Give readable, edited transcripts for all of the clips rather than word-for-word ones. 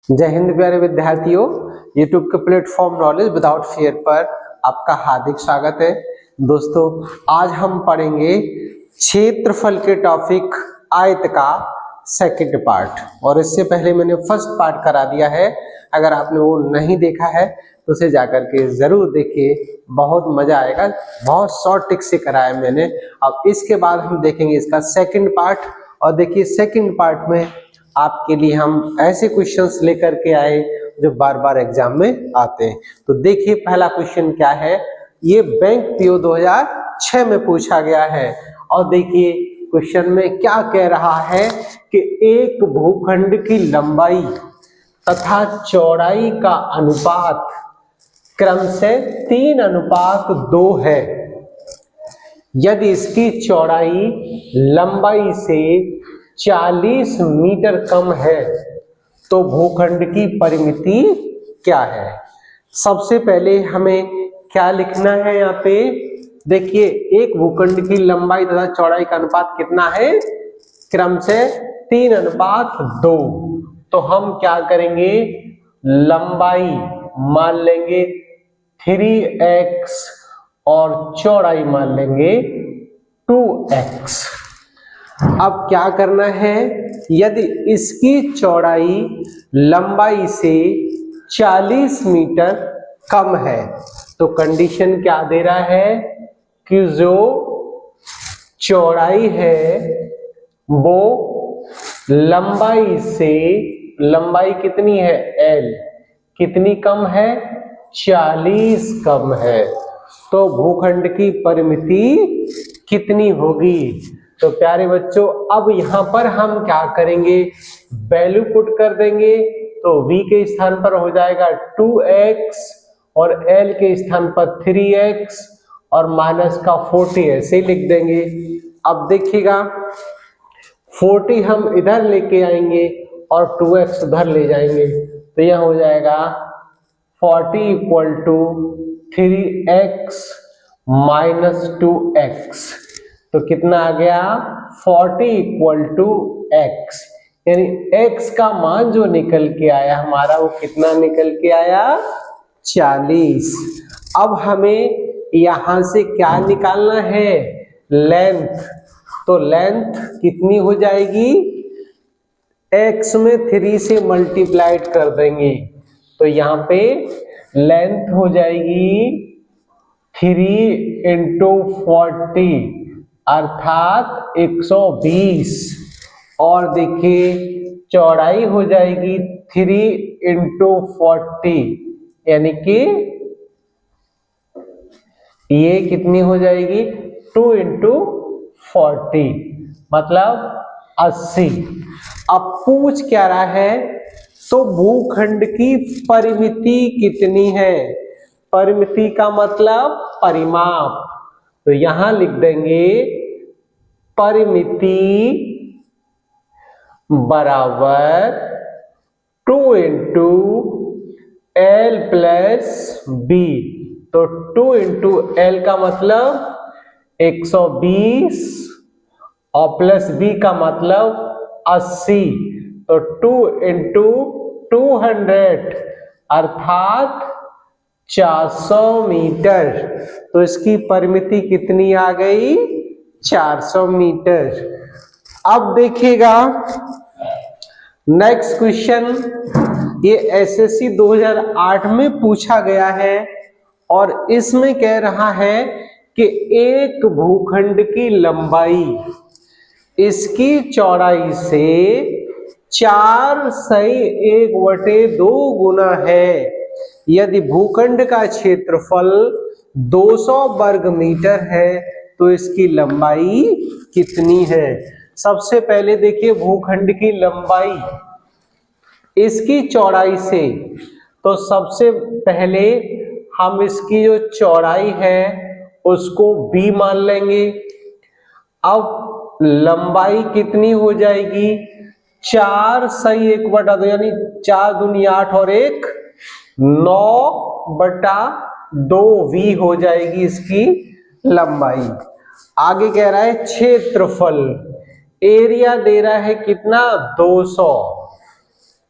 जय हिंद प्यारे विद्यार्थियों, यूट्यूब के प्लेटफॉर्म नॉलेज विदाउट फियर पर आपका हार्दिक स्वागत है। दोस्तों, आज हम पढ़ेंगे क्षेत्रफल के टॉपिक आयत का सेकंड पार्ट, और इससे पहले मैंने फर्स्ट पार्ट करा दिया है। अगर आपने वो नहीं देखा है तो उसे जाकर के जरूर देखिए, बहुत मजा आएगा। बहुत शॉर्ट ट्रिक से कराया मैंने। अब इसके बाद हम देखेंगे इसका सेकंड पार्ट, और देखिए सेकंड पार्ट में आपके लिए हम ऐसे क्वेश्चंस लेकर के आए जो बार बार एग्जाम में आते हैं। तो देखिए पहला क्वेश्चन क्या है। ये बैंक पीओ 2006 में पूछा गया है, और देखिए क्वेश्चन में क्या कह रहा है कि एक भूखंड की लंबाई तथा चौड़ाई का अनुपात क्रम से 3:2 है। यदि इसकी चौड़ाई लंबाई से 40 मीटर कम है तो भूखंड की परिमिति क्या है। सबसे पहले हमें क्या लिखना है यहाँ पे। देखिए एक भूखंड की लंबाई तथा चौड़ाई का अनुपात कितना है, क्रम से 3:2। तो हम क्या करेंगे, लंबाई मान लेंगे 3x और चौड़ाई मान लेंगे 2x। अब क्या करना है, यदि इसकी चौड़ाई लंबाई से 40 मीटर कम है तो कंडीशन क्या दे रहा है कि जो चौड़ाई है वो लंबाई कितनी है, L कितनी कम है, 40 कम है। तो भूखंड की परिमिति कितनी होगी। तो प्यारे बच्चों, अब यहां पर हम क्या करेंगे, वैल्यू पुट कर देंगे। तो v के स्थान पर हो जाएगा 2x और l के स्थान पर 3x और माइनस का 40 ऐसे लिख देंगे। अब देखिएगा 40 हम इधर लेके आएंगे और 2x उधर ले जाएंगे, तो यह हो जाएगा 40 = 3x माइनस 2x। तो कितना आ गया, 40 = x, यानी x का मान जो निकल के आया हमारा वो कितना निकल के आया, 40। अब हमें यहां से क्या निकालना है, लेंथ। तो लेंथ कितनी हो जाएगी, x में 3 से मल्टीप्लाइड कर देंगे, तो यहाँ पे लेंथ हो जाएगी 3 × 40 अर्थात 120। और देखिए चौड़ाई हो जाएगी 3 × 40, यानी कि ये कितनी हो जाएगी, 2 × 40 मतलब 80। अब पूछ क्या रहा है, तो भूखंड की परिमिति कितनी है। परिमिति का मतलब परिमाप, तो यहां लिख देंगे परिमिति बराबर 2 × L + B। तो 2 × L का मतलब 120 और प्लस B का मतलब 80, तो 2 × 200 अर्थात 400 मीटर। तो इसकी परिमिति कितनी आ गई, 400 मीटर। अब देखिएगा नेक्स्ट क्वेश्चन, ये एसएससी 2008 में पूछा गया है, और इसमें कह रहा है कि एक भूखंड की लंबाई इसकी चौड़ाई से 4/1/2 गुना है। यदि भूखंड का क्षेत्रफल 200 वर्ग मीटर है तो इसकी लंबाई कितनी है। सबसे पहले देखिए भूखंड की लंबाई इसकी चौड़ाई से, तो सबसे पहले हम इसकी जो चौड़ाई है उसको b मान लेंगे। अब लंबाई कितनी हो जाएगी, 4/1/2 यानी 4 दूनी 8 और 1 9/2v हो जाएगी इसकी लंबाई। आगे कह रहा है क्षेत्रफल, एरिया दे रहा है कितना, 200।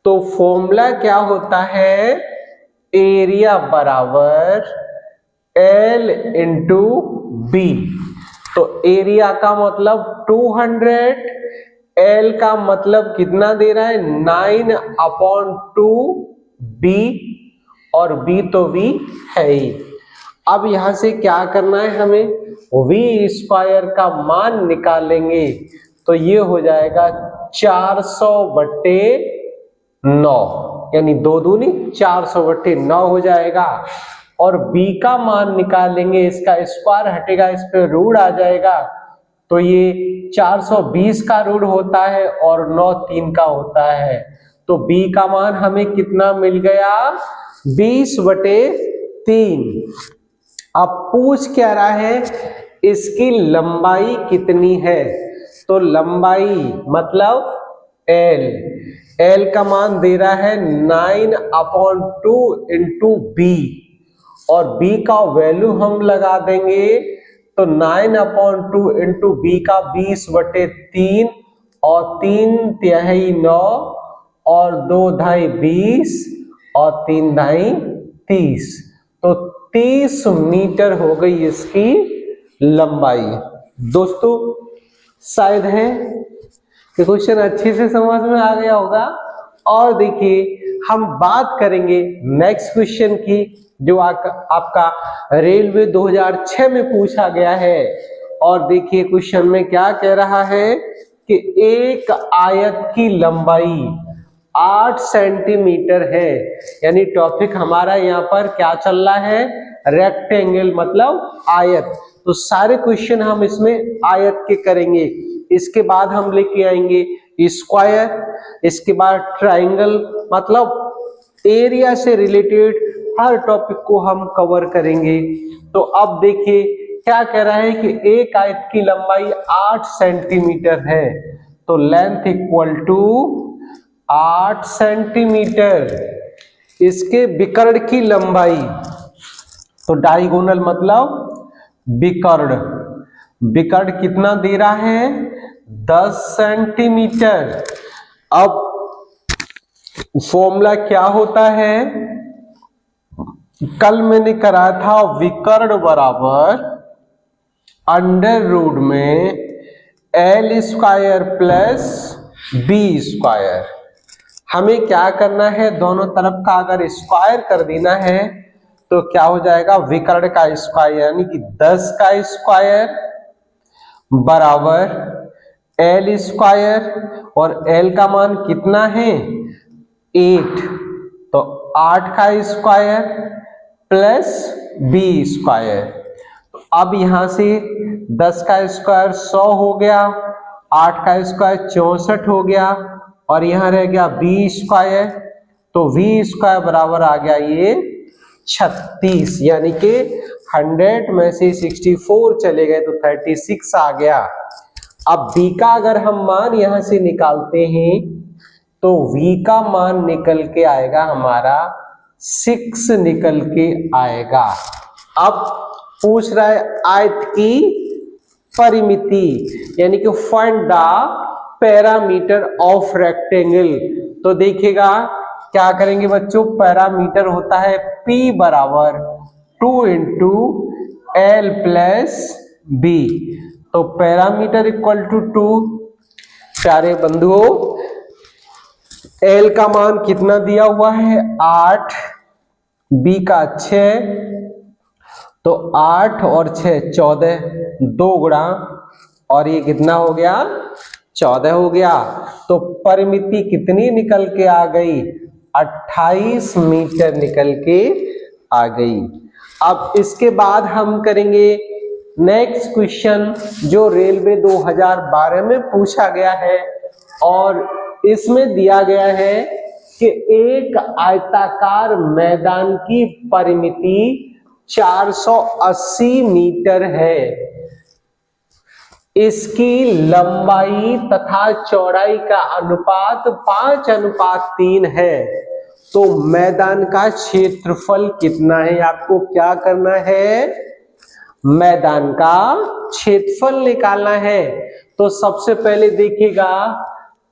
तो फॉर्मूला क्या होता है, एरिया बराबर L इंटू बी। तो एरिया का मतलब 200, L का मतलब कितना दे रहा है 9/2 बी, और बी तो बी है ही। अब यहां से क्या करना है हमें, वी स्क्वायर का मान निकालेंगे। तो ये हो जाएगा 400/9, यानी 2 दूनी 400/9 हो जाएगा। और b का मान निकालेंगे, इसका स्क्वायर हटेगा, इस पे रूट आ जाएगा। तो ये 420 का रूट होता है और 9 3 का होता है। तो b का मान हमें कितना मिल गया, 20/3। अब पूछ क्या रहा है, इसकी लंबाई कितनी है। तो लंबाई मतलब L का मान दे रहा है 9/2 इंटू बी, और b का वैल्यू हम लगा देंगे। तो 9/2 इंटू बी का 20/3, और 3 तिहाई 9, और 2 ढाई 20, और 3 ढाई 30। तो 30 मीटर हो गई इसकी लंबाई। दोस्तों शायद है कि क्वेश्चन अच्छे से समझ में आ गया होगा। और देखिए हम बात करेंगे नेक्स्ट क्वेश्चन की, जो आपका रेलवे 2006 में पूछा गया है। और देखिए क्वेश्चन में क्या कह रहा है कि एक आयत की लंबाई 8 सेंटीमीटर है, यानी टॉपिक हमारा यहाँ पर क्या चल रहा है, रेक्टेंगल मतलब आयत। तो सारे क्वेश्चन हम इसमें आयत के करेंगे। इसके बाद हम लेके आएंगे स्क्वायर, इसके बाद ट्राइंगल, मतलब एरिया से रिलेटेड हर टॉपिक को हम कवर करेंगे। तो अब देखिए क्या कह रहा है कि एक आयत की लंबाई 8 सेंटीमीटर है। तो लेंथ इक्वल टू 8 सेंटीमीटर। इसके विकर्ण की लंबाई, तो डायगोनल मतलब विकर्ण, विकर्ण कितना दे रहा है 10 सेंटीमीटर। अब फॉर्मूला क्या होता है, कल मैंने करा था, विकर्ण बराबर अंडर रूट में L square plus b square. हमें क्या करना है, दोनों तरफ का अगर स्क्वायर कर देना है तो क्या हो जाएगा, विकर्ण का स्क्वायर यानी कि 10 का स्क्वायर बराबर L स्क्वायर, और L का मान कितना है 8, तो 8 का स्क्वायर प्लस बी स्क्वायर। अब यहां से 10 का स्क्वायर 100 हो गया, 8 का स्क्वायर 64 हो गया, और यहां रह गया बी स्क्वायर। तो वी स्क्वायर बराबर आ गया ये 36, यानी कि 100 में से 64 चले गए तो 36 आ गया। अब v का अगर हम मान यहां से निकालते हैं तो v का मान निकल के आएगा हमारा 6 निकल के आएगा। अब पूछ रहा है आयत की परिमिति, यानी कि find the parameter of rectangle. तो देखिएगा क्या करेंगे बच्चों, पैरामीटर होता है P बराबर 2 इंटू एल प्लस बी। तो पैरामीटर इक्वल टू 2। प्यारे बंधुओं, एल का मान कितना दिया हुआ है 8, बी का 6, तो 8 और 6 14, 2 गुणा, और ये कितना हो गया 14 हो गया। तो परिमिति कितनी निकल के आ गई, 28 मीटर निकल के आ गई। अब इसके बाद हम करेंगे नेक्स्ट क्वेश्चन, जो रेलवे 2012 में पूछा गया है, और इसमें दिया गया है कि एक आयताकार मैदान की परिमिति 480 मीटर है, इसकी लंबाई तथा चौड़ाई का अनुपात 5:3 है। तो मैदान का क्षेत्रफल कितना है, आपको क्या करना है, मैदान का क्षेत्रफल निकालना है। तो सबसे पहले देखिएगा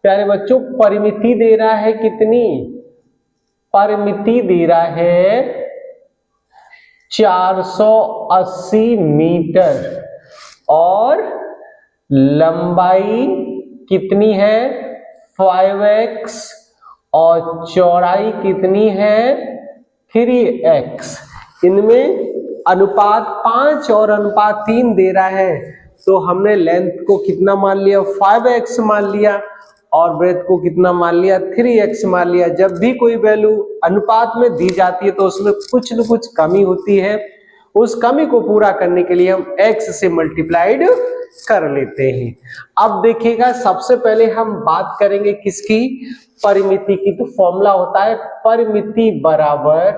प्यारे बच्चों परिमिति दे रहा है कितनी, परिमिति दे रहा है 480 मीटर और लंबाई कितनी है 5x और चौड़ाई कितनी है 3x। इनमें अनुपात 5 और अनुपात 3 दे रहा है, तो हमने लेंथ को कितना मान लिया 5x मान लिया और ब्रेथ को कितना मान लिया 3x मान लिया। जब भी कोई वैल्यू अनुपात में दी जाती है तो उसमें कुछ न कुछ कमी होती है, उस कमी को पूरा करने के लिए हम x से मल्टीप्लाइड कर लेते हैं। अब देखिएगा सबसे पहले हम बात करेंगे किसकी, परिमिति की। तो फॉर्मूला होता है परिमिति बराबर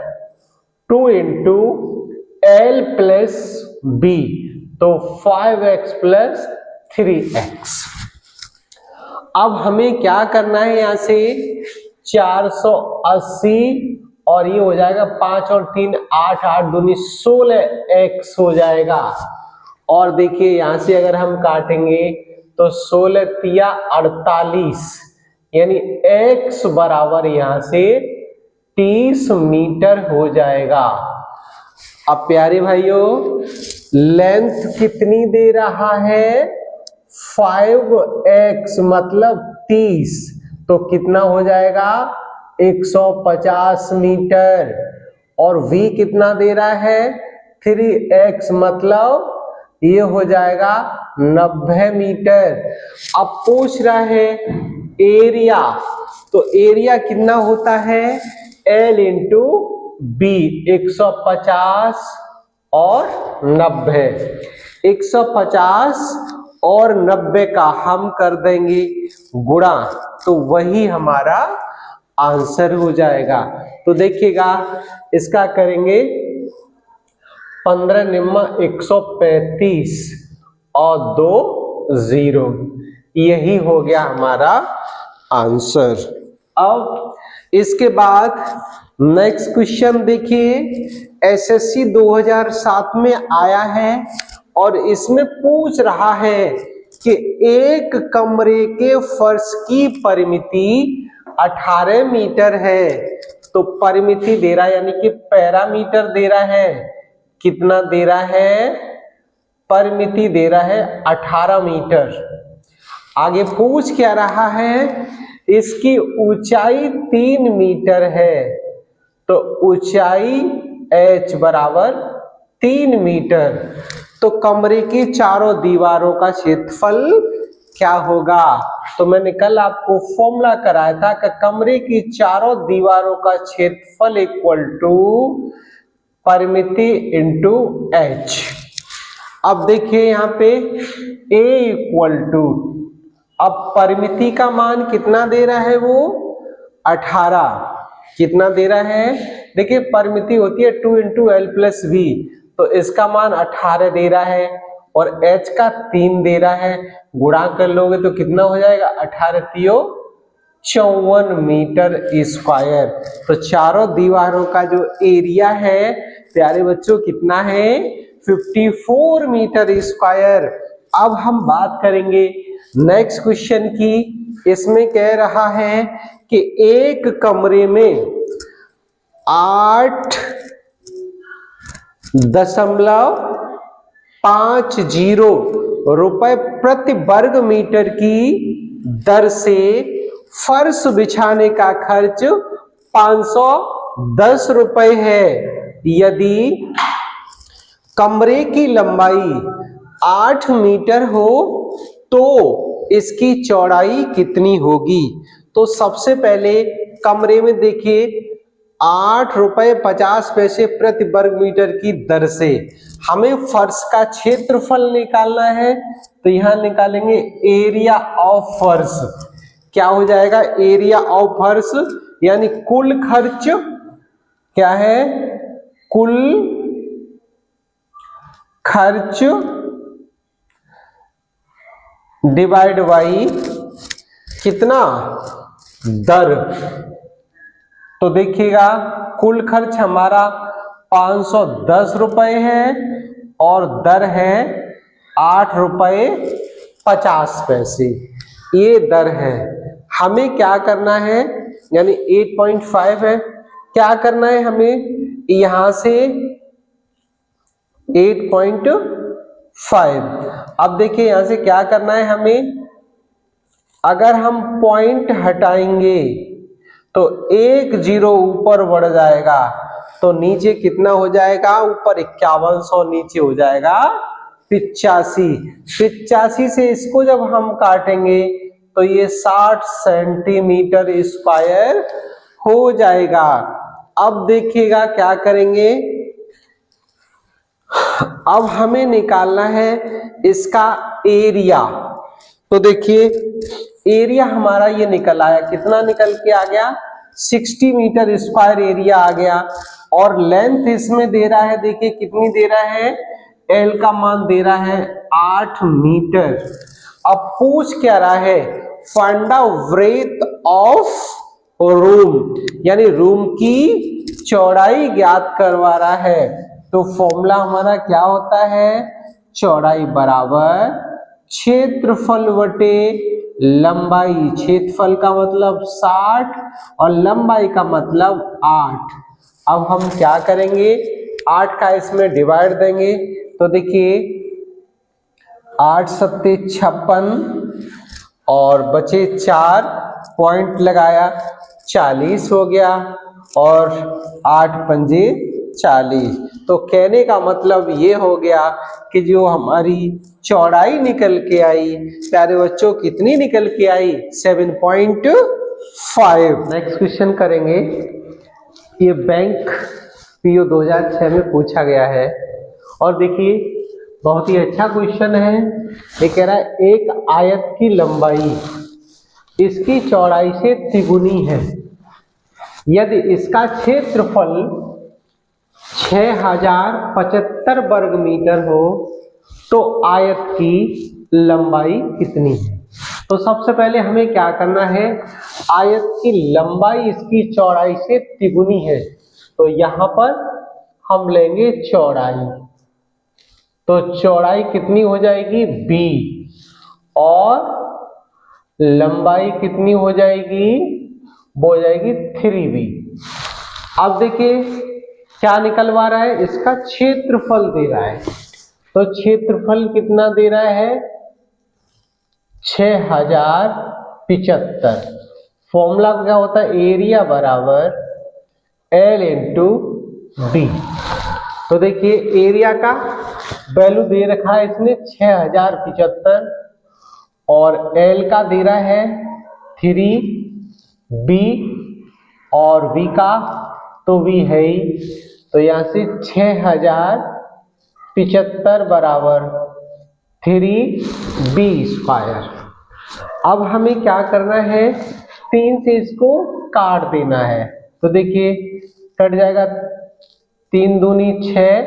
2 इंटू L प्लस B, तो 5x प्लस 3x। अब हमें क्या करना है, यहां से 480 और ये हो जाएगा 5 और 3 8, 8 दूनी 16x हो जाएगा। और देखिए यहां से अगर हम काटेंगे तो 16 तिया 48, यानी x बराबर यहां से 30 मीटर हो जाएगा। अब प्यारे भाइयों लेंथ कितनी दे रहा है 5x मतलब 30, तो कितना हो जाएगा 150 मीटर। और v कितना दे रहा है 3x मतलब ये हो जाएगा 90 मीटर। अब पूछ रहा है एरिया, तो एरिया कितना होता है L इंटू B, 150 और 90। 150 और 90 का हम कर देंगे गुणा, तो वही हमारा आंसर हो जाएगा। तो देखिएगा इसका करेंगे 15 निम्मा 135 और 2 0, यही हो गया हमारा आंसर। अब इसके बाद नेक्स्ट क्वेश्चन देखिए, एसएससी 2007 में आया है और इसमें पूछ रहा है कि एक कमरे के फर्श की परिमिति 18 मीटर है। तो परिमिति दे रहा है यानी कि पैरामीटर दे रहा है, कितना दे रहा है, परिमिति दे रहा है 18 मीटर। आगे पूछ क्या रहा है, इसकी ऊंचाई 3 मीटर है, तो ऊंचाई h बराबर 3 मीटर। तो कमरे की चारों दीवारों का क्षेत्रफल क्या होगा। तो मैंने कल आपको फॉर्मूला कराया था कि कमरे की चारों दीवारों का क्षेत्रफल इक्वल टू परिमिति इंटू h। अब देखिए यहाँ पे a इक्वल टू, अब परिमिति का मान कितना दे रहा है वो 18, कितना दे रहा है, देखिए परिमिति होती है 2 इंटू एल प्लस वी, तो इसका मान 18 दे रहा है और h का 3 दे रहा है, गुणा कर लोगे तो कितना हो जाएगा 18 तियो 54 मीटर स्क्वायर। तो चारों दीवारों का जो एरिया है प्यारे बच्चों कितना है 54 मीटर स्क्वायर। अब हम बात करेंगे नेक्स्ट क्वेश्चन की। इसमें कह रहा है कि एक कमरे में 8.50 रुपए प्रति वर्ग मीटर की दर से फर्श बिछाने का खर्च 510 रुपए है। यदि कमरे की लंबाई 8 मीटर हो तो इसकी चौड़ाई कितनी होगी। तो सबसे पहले कमरे में देखिए 8 रुपए 50 पैसे प्रति वर्ग मीटर की दर से हमें फर्श का क्षेत्रफल निकालना है, तो यहां निकालेंगे एरिया ऑफ फर्श। क्या हो जाएगा एरिया ऑफ फर्श, यानी कुल खर्च क्या है, कुल खर्च डिवाइड बाई कितना दर। तो देखिएगा कुल खर्च हमारा 510 रुपए है और दर है 8 रुपए 50 पैसे, ये दर है। हमें क्या करना है, यानी 8.5 है, क्या करना है हमें यहां से 8.5। अब देखिए यहां से क्या करना है हमें, अगर हम पॉइंट हटाएंगे तो एक जीरो ऊपर बढ़ जाएगा, तो नीचे कितना हो जाएगा, ऊपर 5100, नीचे हो जाएगा 85 से इसको जब हम काटेंगे तो ये 60 सेंटीमीटर स्क्वायर हो जाएगा। अब देखिएगा क्या करेंगे, अब हमें निकालना है इसका एरिया। तो देखिए एरिया हमारा ये निकल आया, कितना निकल के आ गया, 60 मीटर स्क्वायर एरिया आ गया। और लेंथ इसमें दे रहा है, देखिए कितनी दे रहा है, एल का मान दे रहा है 8 मीटर। अब पूछ क्या रहा है, find the breadth of room, यानी रूम की चौड़ाई ज्ञात करवा रहा है। तो फॉर्मूला हमारा क्या होता है, चौड़ाई बराबर क्षेत्रफल बटे लंबाई। क्षेत्रफल का मतलब 60 और लंबाई का मतलब 8। अब हम क्या करेंगे, 8 का इसमें डिवाइड देंगे, तो देखिए 8 सत्ते 56 और बचे 4, पॉइंट लगाया 40 हो गया, और 8 पंजे 40। तो कहने का मतलब ये हो गया कि जो हमारी चौड़ाई निकल के आई प्यारे बच्चों, कितनी निकल के आई, 7.5। नेक्स्ट क्वेश्चन करेंगे, ये बैंक पीओ 2006 में पूछा गया है, और देखिए बहुत ही अच्छा क्वेश्चन है। ये कह रहा है एक आयत की लंबाई इसकी चौड़ाई से तिगुनी है, यदि इसका क्षेत्रफल 6075 वर्ग मीटर हो तो आयत की लंबाई कितनी है। तो सबसे पहले हमें क्या करना है, आयत की लंबाई इसकी चौड़ाई से तिगुनी है, तो यहां पर हम लेंगे चौड़ाई। तो चौड़ाई कितनी हो जाएगी b, और लंबाई कितनी हो जाएगी, वो हो जाएगी 3b। अब देखिए क्या निकलवा रहा है, इसका क्षेत्रफल दे रहा है, तो क्षेत्रफल कितना दे रहा है, 6075। फॉर्मूला क्या होता है, एरिया बराबर L इंटू डी। तो देखिए एरिया का वैल्यू दे रखा है इसमें 6075, और L का दे रहा है 3b, और v का तो v है ही, तो यहां से 6075 बराबर 3b स्क्वायर। अब हमें क्या करना है, 3 से इसको काट देना है, तो देखिए कट जाएगा, 3 दूनी 6,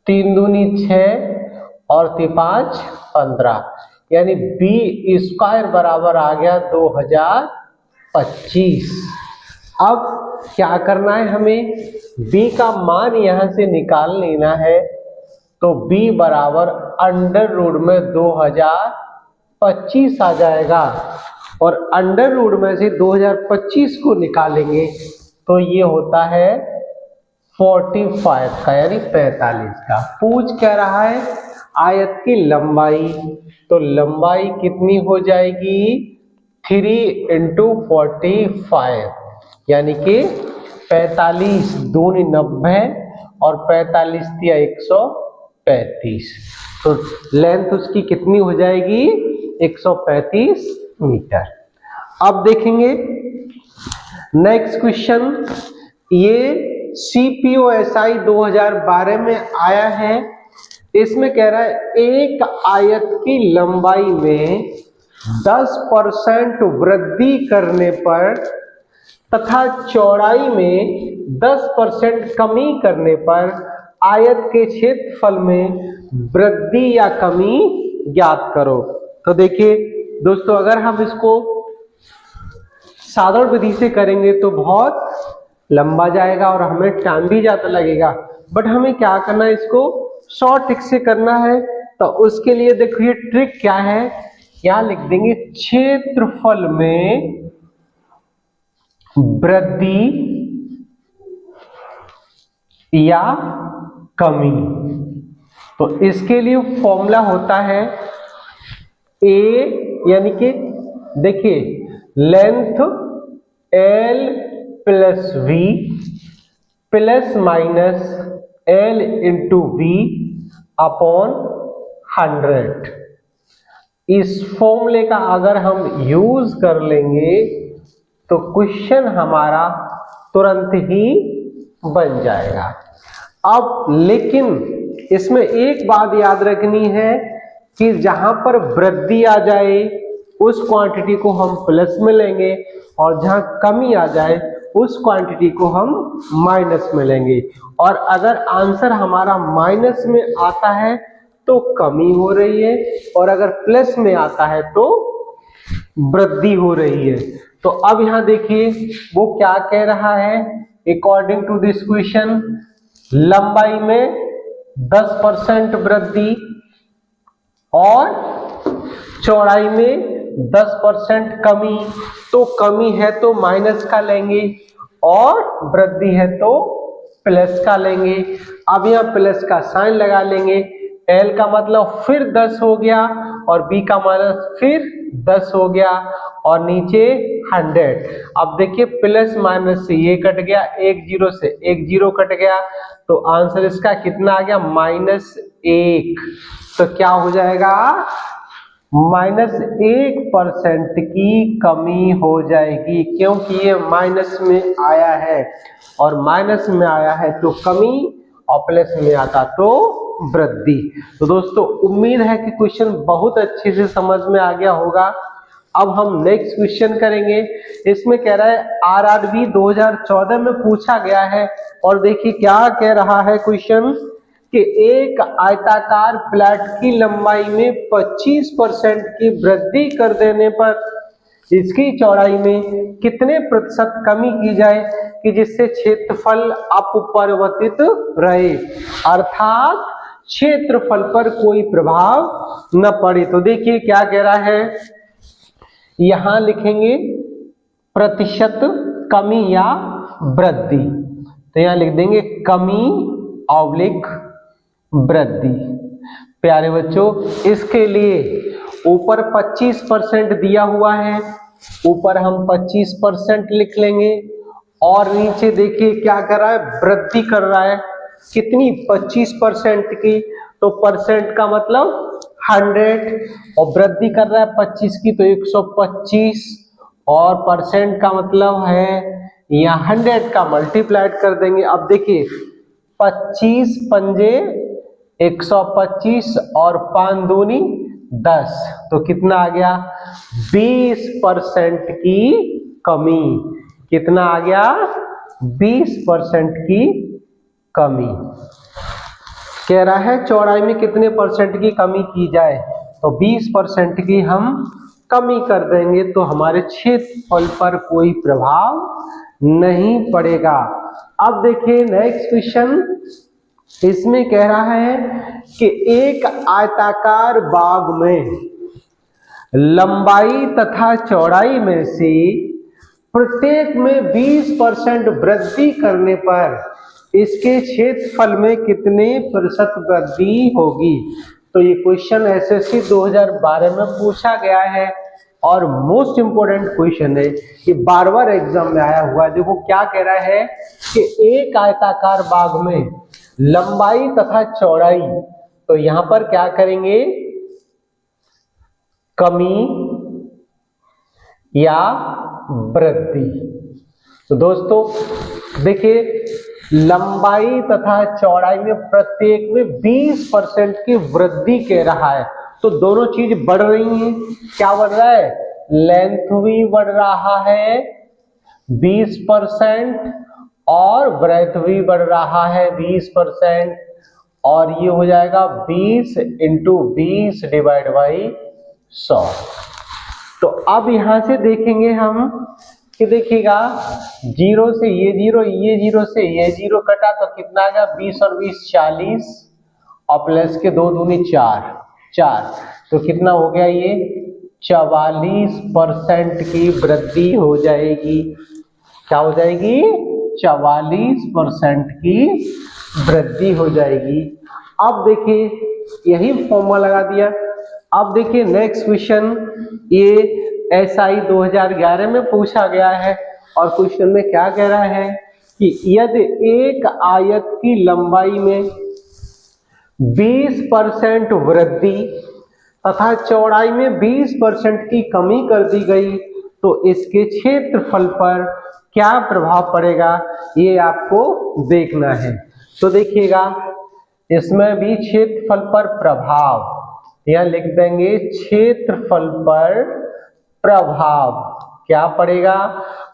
3 दूनी 6 और 3 5 15, यानी b स्क्वायर बराबर आ गया 2025। अब क्या करना है हमें, b का मान यहां से निकाल लेना है, तो b बराबर अंडर रूट में 2025 आ जाएगा, और अंडर रूट में से 2025 को निकालेंगे तो ये होता है 45 का, यानी 45 का। पूछ क्या रहा है, आयत की लंबाई, तो लंबाई कितनी हो जाएगी, 3 इंटू 45, यानी कि 45 दूनी 90 और 45 दिया 135, तो लेंथ उसकी कितनी हो जाएगी, 135 मीटर। अब देखेंगे नेक्स्ट क्वेश्चन, ये CPOSI 2012 में आया है। इसमें कह रहा है एक आयत की लंबाई में 10% वृद्धि करने पर तथा चौड़ाई में 10% कमी करने पर आयत के क्षेत्रफल में वृद्धि या कमी ज्ञात करो। तो देखिए दोस्तों, अगर हम इसको साधारण विधि से करेंगे तो बहुत लंबा जाएगा और हमें टाइम भी ज्यादा लगेगा, बट हमें क्या करना है, इसको शॉर्ट ट्रिक से करना है। तो उसके लिए देखिए ट्रिक क्या है, क्या लिख देंगे, क्षेत्रफल में वृद्धि या कमी। तो इसके लिए फॉर्मूला होता है ए, यानी कि देखिए length l plus v plus minus l into v upon 100। इस फॉर्मूले का अगर हम यूज कर लेंगे तो क्वेश्चन हमारा तुरंत ही बन जाएगा। अब लेकिन इसमें एक बात याद रखनी है कि जहां पर वृद्धि आ जाए उस क्वांटिटी को हम प्लस में लेंगे और जहां कमी आ जाए उस क्वांटिटी को हम माइनस में लेंगे। और अगर आंसर हमारा माइनस में आता है तो कमी हो रही है और अगर प्लस में आता है तो वृद्धि हो रही है। तो अब यहां देखिए वो क्या कह रहा है, अकॉर्डिंग टू दिस क्वेश्चन लंबाई में 10% वृद्धि और चौड़ाई में 10% कमी। तो कमी है तो माइनस का लेंगे और वृद्धि है तो प्लस का लेंगे। अब यहाँ प्लस का साइन लगा लेंगे, एल का मतलब फिर 10 हो गया और बी का माइनस फिर 10 हो गया और नीचे 100। अब देखिए प्लस माइनस से ये कट गया, एक जीरो से एक जीरो कट गया, तो आंसर इसका कितना आ गया, -1। तो क्या हो जाएगा, -1% की कमी हो जाएगी, क्योंकि ये माइनस में आया है और माइनस में आया है तो कमी और प्लस में आता तो वृद्धि। तो दोस्तों उम्मीद है कि क्वेश्चन बहुत अच्छे से समझ में आ गया होगा। अब हम नेक्स्ट क्वेश्चन करेंगे। इसमें कह रहा है आरआरबी 2014 में पूछा गया है और देखिए क्या कह रहा है क्वेश्चन कि एक आयताकार प्लेट की लंबाई में 25% की वृद्धि कर देने पर इसकी चौड़ाई में कितने प्रतिशत कमी की जाए कि जिससे क्षेत्रफल अपरिवर्तित रहे, अर्थात क्षेत्रफल पर कोई प्रभाव न पड़े। तो देखिए क्या कह रहा है, यहां लिखेंगे प्रतिशत कमी या वृद्धि। तो यहां लिख देंगे कमी ऑब्लिक वृद्धि। प्यारे बच्चों इसके लिए ऊपर 25% दिया हुआ है, ऊपर हम 25% लिख लेंगे और नीचे देखिए क्या कर रहा है, वृद्धि कर रहा है कितनी, 25% की। तो परसेंट का मतलब 100 और वृद्धि कर रहा है 25 की तो 125 और परसेंट का मतलब है यहाँ 100 का मल्टीप्लाइड कर देंगे। अब देखिए 25 पंजे 125 और 5 दूनी 10, तो कितना आ गया, 20% की कमी। कितना आ गया, 20% की कमी। कह रहा है चौड़ाई में कितने परसेंट की कमी की जाए, तो 20% की हम कमी कर देंगे तो हमारे क्षेत्रफल पर कोई प्रभाव नहीं पड़ेगा। अब देखिए नेक्स्ट क्वेश्चन, इसमें कह रहा है कि एक आयताकार बाग में लंबाई तथा चौड़ाई में से प्रत्येक में 20% वृद्धि करने पर इसके क्षेत्रफल में कितने प्रतिशत वृद्धि होगी। तो ये क्वेश्चन एसएससी 2012 में पूछा गया है और मोस्ट इंपोर्टेंट क्वेश्चन है, ये बार बार एग्जाम में आया हुआ है। देखो क्या कह रहा है कि एक आयताकार बाग में लंबाई तथा चौड़ाई, तो यहां पर क्या करेंगे, कमी या वृद्धि। तो दोस्तों देखिए लंबाई तथा चौड़ाई में प्रत्येक में 20% की वृद्धि कह रहा है, तो दोनों चीज बढ़ रही हैं। क्या बढ़ रहा है, लेंथ भी बढ़ रहा है 20% और ब्रेथ भी बढ़ रहा है 20%, और ये हो जाएगा 20 इंटू 20 डिवाइड बाई 100। तो अब यहां से देखेंगे हम कि देखिएगा जीरो से ये जीरो से ये जीरो कटा तो कितना आ गया, 20 और 20 40 और प्लस के 2 दूनी 4, तो कितना हो गया ये 44% की वृद्धि हो जाएगी। क्या हो जाएगी? 44% की वृद्धि हो जाएगी। अब देखिए यही फॉर्मूला लगा दिया। अब देखिए नेक्स्ट क्वेश्चन, ये SI 2011 में पूछा गया है और क्वेश्चन में क्या कह रहा है कि यदि एक आयत की लंबाई में 20% वृद्धि तथा चौड़ाई में 20% की कमी कर दी गई तो इसके क्षेत्रफल पर क्या प्रभाव पड़ेगा, ये आपको देखना है। तो देखिएगा इसमें भी क्षेत्रफल पर प्रभाव, यह लिख देंगे क्षेत्रफल पर प्रभाव क्या पड़ेगा।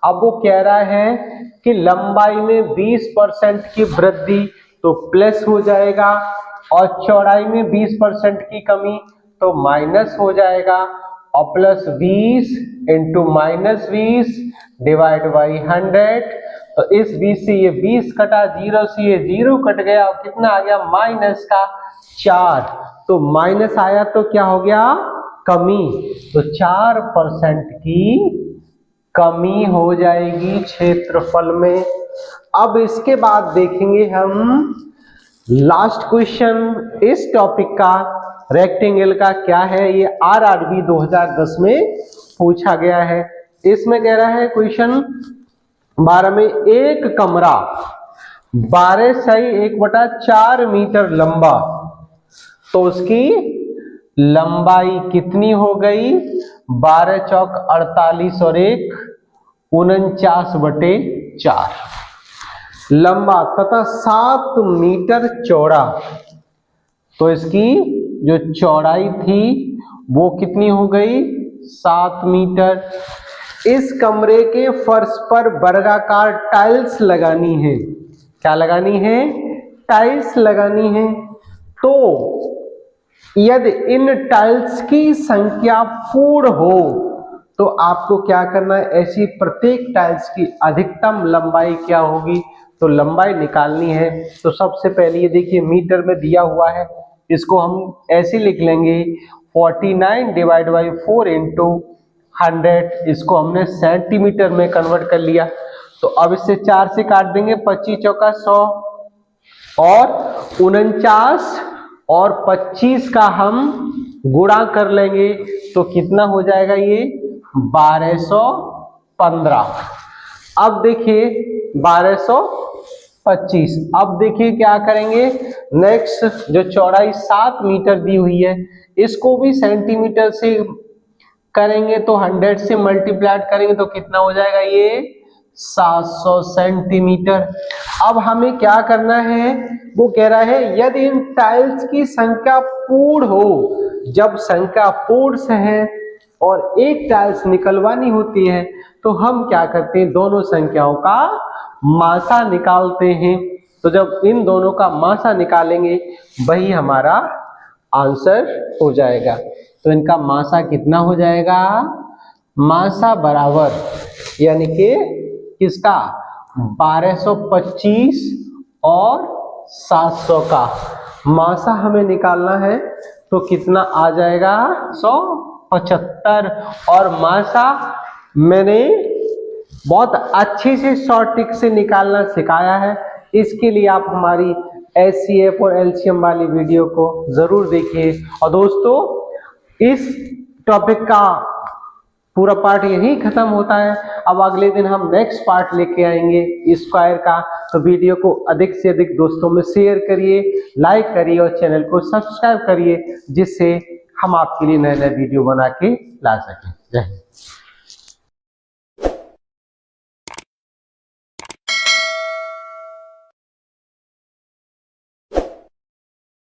अब वो कह रहा है कि लंबाई में 20% की वृद्धि तो प्लस हो जाएगा और चौड़ाई में 20% की कमी तो माइनस हो जाएगा और plus 20 into minus 20 divide by 100। तो इस 20 से ये 20 कटा, 0 से ये 0 कट गया और कितना आ गया माइनस का 4। तो माइनस आया तो क्या हो गया कमी, तो 4% की कमी हो जाएगी क्षेत्रफल में। अब इसके बाद देखेंगे हम लास्ट क्वेश्चन इस टॉपिक का रेक्टेंगल का क्या है, ये RRB 2010 में पूछा गया है। इसमें कह रहा है क्वेश्चन 12 में एक कमरा 12/1/4 मीटर लंबा, तो उसकी लंबाई कितनी हो गई 12 चौक 48 और 1 49/4 लंबा तथा 7 मीटर चौड़ा, तो इसकी जो चौड़ाई थी वो कितनी हो गई 7 मीटर। इस कमरे के फर्श पर वर्गाकार टाइल्स लगानी है। क्या लगानी है? टाइल्स लगानी है। तो यदि इन टाइल्स की संख्या पूर्ण हो तो आपको क्या करना है, ऐसी प्रत्येक टाइल्स की अधिकतम लंबाई क्या होगी, तो लंबाई निकालनी है। तो सबसे पहले ये देखिए मीटर में दिया हुआ है, इसको हम ऐसे लिख लेंगे 49 डिवाइड बाई 4 इंटू 100, इसको हमने सेंटीमीटर में कन्वर्ट कर लिया। तो अब इससे 4 से काट देंगे, 25 चौका 100 और 49 और 25 का हम गुणा कर लेंगे तो कितना हो जाएगा ये 1215। अब देखिए 1225। अब देखिए क्या करेंगे, नेक्स्ट जो चौड़ाई 7 मीटर दी हुई है इसको भी सेंटीमीटर से करेंगे तो 100 से मल्टीप्लाई करेंगे तो कितना हो जाएगा ये 700 सेंटीमीटर। अब हमें क्या करना है, वो कह रहा है यदि इन टाइल्स की संख्या पूर्ण हो, जब संख्या पूर्ण से है और एक टाइल्स निकलवानी होती है तो हम क्या करते हैं, दोनों संख्याओं का मासा निकालते हैं। तो जब इन दोनों का मासा निकालेंगे वही हमारा आंसर हो जाएगा। तो इनका मासा कितना हो जाएगा, मासा बराबर यानी कि किसका 1225 और 700 का मासा हमें निकालना है तो कितना आ जाएगा 175। और मासा मैंने बहुत अच्छे से शॉर्ट ट्रिक से निकालना सिखाया है, इसके लिए आप हमारी HCF और LCM वाली वीडियो को जरूर देखिए। और दोस्तों इस टॉपिक का पूरा पार्ट यही खत्म होता है। अब अगले दिन हम नेक्स्ट पार्ट लेके आएंगे स्क्वायर का। तो वीडियो को अधिक से अधिक दोस्तों में शेयर करिए, लाइक करिए और चैनल को सब्सक्राइब करिए, जिससे हम आपके लिए नए नए वीडियो बना के ला सकें। जय हिंद।